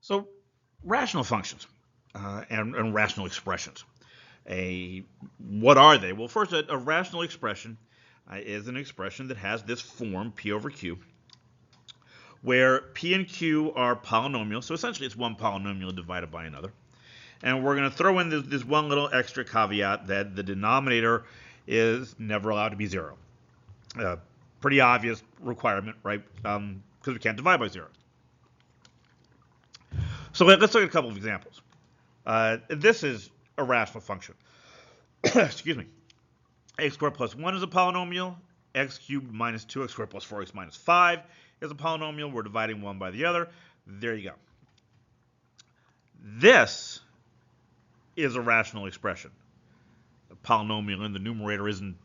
So rational functions and rational expressions. What are they? Well, first, a rational expression is an expression that has this form, p over q, where p and q are polynomials. So essentially, it's one polynomial divided by another. And we're going to throw in this one little extra caveat that the denominator is never allowed to be 0. Pretty obvious requirement, right? Because we can't divide by 0. So let's look at a couple of examples. This is a rational function. Excuse me. X squared plus 1 is a polynomial. X cubed minus 2x squared plus 4x minus 5 is a polynomial. We're dividing one by the other. There you go. This is a rational expression. The polynomial in the numerator isn't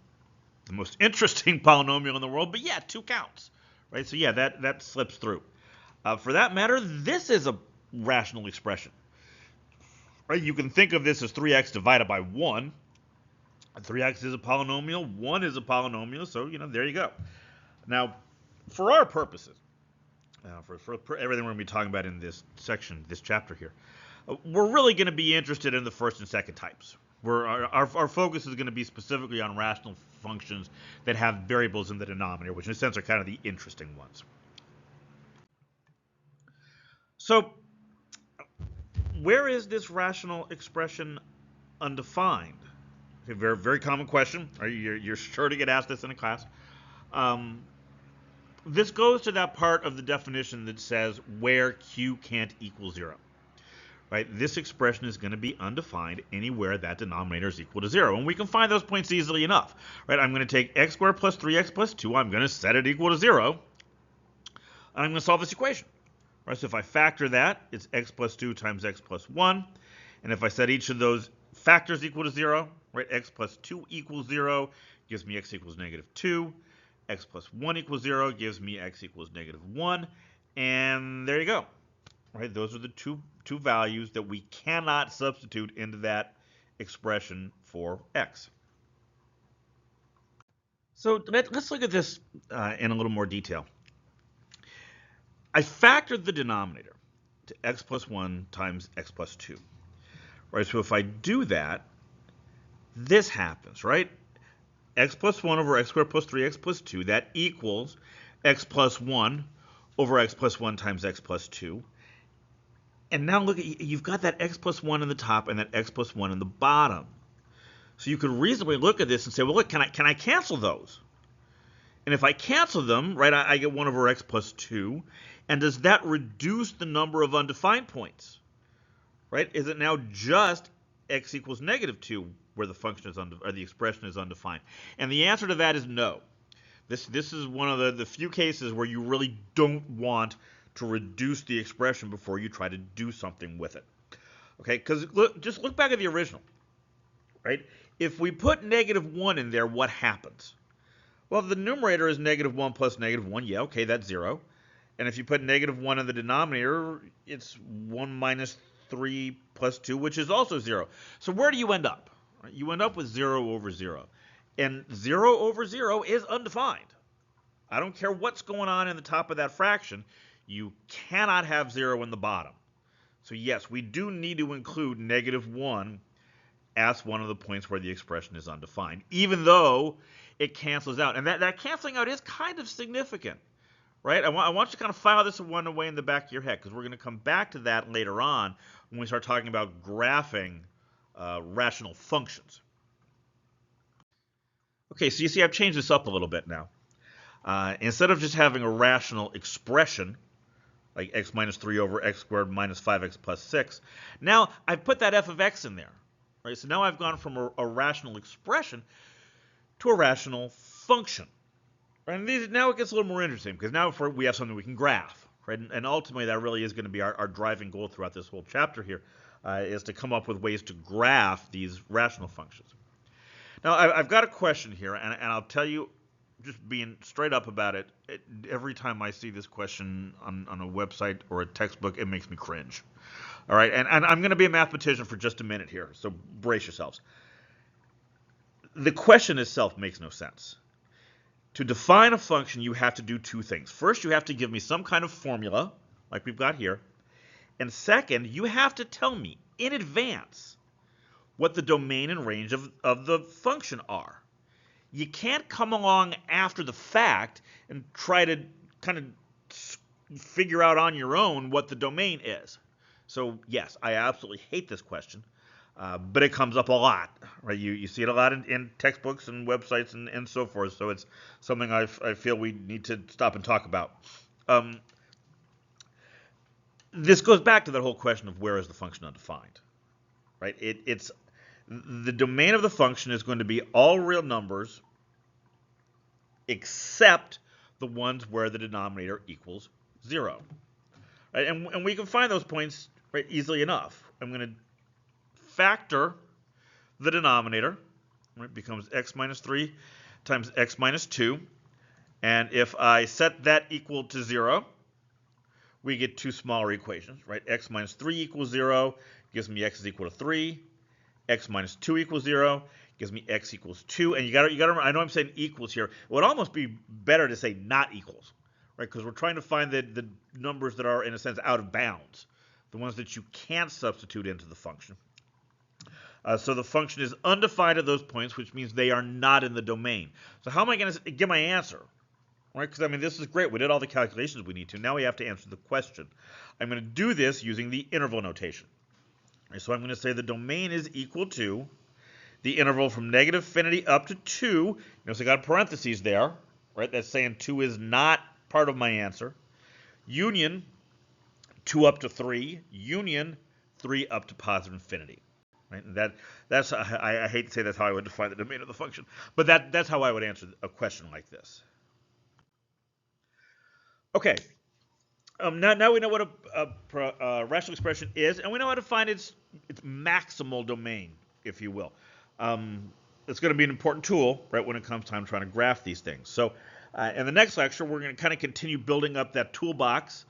the most interesting polynomial in the world, but yeah, 2 counts, right? So yeah, that slips through. For that matter, this is a rational expression, right? You can think of this as 3x divided by 1. 3x is a polynomial, 1 is a polynomial, so there you go. Now, for our purposes, for everything we're going to be talking about in this section, this chapter here, we're really going to be interested in the first and second types. Our focus is going to be specifically on rational functions that have variables in the denominator, which in a sense are kind of the interesting ones. So, where is this rational expression undefined? Okay, very, very common question. You're sure to get asked this in a class. This goes to that part of the definition that says where q can't equal 0. Right? This expression is going to be undefined anywhere that denominator is equal to 0. And we can find those points easily enough. Right? I'm going to take x squared plus 3x plus 2. I'm going to set it equal to 0. And I'm going to solve this equation. Right? So if I factor that, it's x plus 2 times x plus 1. And if I set each of those factors equal to 0, right, x plus 2 equals 0 gives me x equals negative 2. X plus 1 equals 0 gives me x equals negative 1. And there you go. Right? Those are the two values that we cannot substitute into that expression for x. So let's look at this in a little more detail. I factored the denominator to x plus 1 times x plus 2. Right? So if I do that, this happens, right? X plus 1 over x squared plus 3x plus 2, that equals x plus 1 over x plus 1 times x plus 2. And now look, you've got that x plus 1 in the top and that x plus 1 in the bottom. So you could reasonably look at this and say, well, look, can I cancel those? And if I cancel them, right, I get 1 over x plus 2. And does that reduce the number of undefined points? Right? Is it now just x equals negative 2 where the function is or the expression is undefined? And the answer to that is no. This is one of the few cases where you really don't want to reduce the expression before you try to do something with it. Okay, because just look back at the original, right? If we put negative 1 in there, what happens? Well, the numerator is negative 1 plus negative 1. Yeah, okay, that's 0. And if you put negative 1 in the denominator, it's 1 minus 3 plus 2, which is also 0. So where do you end up? You end up with 0 over 0. And 0 over 0 is undefined. I don't care what's going on in the top of that fraction. You cannot have 0 in the bottom. So yes, we do need to include negative 1 as one of the points where the expression is undefined, even though it cancels out. And that canceling out is kind of significant, right? I want you to kind of file this one away in the back of your head, because we're going to come back to that later on when we start talking about graphing rational functions. Okay, so you see I've changed this up a little bit now. Instead of just having a rational expression, like x minus 3 over x squared minus 5x plus 6, now I've put that f of x in there. Right? So now I've gone from a rational expression to a rational function. Right? And now it gets a little more interesting, because now we have something we can graph. Right? And ultimately, that really is going to be our driving goal throughout this whole chapter here, is to come up with ways to graph these rational functions. Now, I've got a question here, and I'll tell you, just being straight up about it, every time I see this question on a website or a textbook, it makes me cringe. All right, and I'm going to be a mathematician for just a minute here, so brace yourselves. The question itself makes no sense. To define a function, you have to do two things. First, you have to give me some kind of formula, like we've got here, And second, you have to tell me in advance what the domain and range of the function are. You can't come along after the fact and try to kind of figure out on your own what the domain is. So yes, I absolutely hate this question, but it comes up a lot, right? You see it a lot in textbooks and websites and so forth. So it's something I feel we need to stop and talk about. This goes back to that whole question of where is the function undefined, right? It's the domain of the function is going to be all real numbers except the ones where the denominator equals 0. Right? And we can find those points right, easily enough. I'm going to factor the denominator. Right, becomes x minus 3 times x minus 2. And if I set that equal to 0, we get two smaller equations. Right? X minus 3 equals 0 gives me x is equal to 3. X minus 2 equals 0 gives me x equals 2. And you got to remember, I know I'm saying equals here. It would almost be better to say not equals, right? Because we're trying to find the numbers that are, in a sense, out of bounds, the ones that you can't substitute into the function. So the function is undefined at those points, which means they are not in the domain. So how am I going to get my answer? Right? Because, I mean, this is great. We did all the calculations we need to. Now we have to answer the question. I'm going to do this using the interval notation. So I'm going to say the domain is equal to the interval from negative infinity up to 2. Notice I got parentheses there, right? That's saying 2 is not part of my answer. Union 2 up to 3. Union 3 up to positive infinity. Right? And that's I hate to say that's how I would define the domain of the function, but that's how I would answer a question like this. Okay. Now we know what a rational expression is, and we know how to find its maximal domain, if you will. It's going to be an important tool, right, when it comes time trying to graph these things. So in the next lecture, we're going to kind of continue building up that toolbox,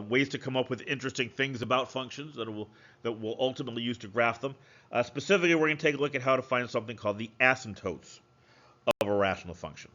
ways to come up with interesting things about functions that we'll ultimately use to graph them. Specifically, we're going to take a look at how to find something called the asymptotes of a rational function.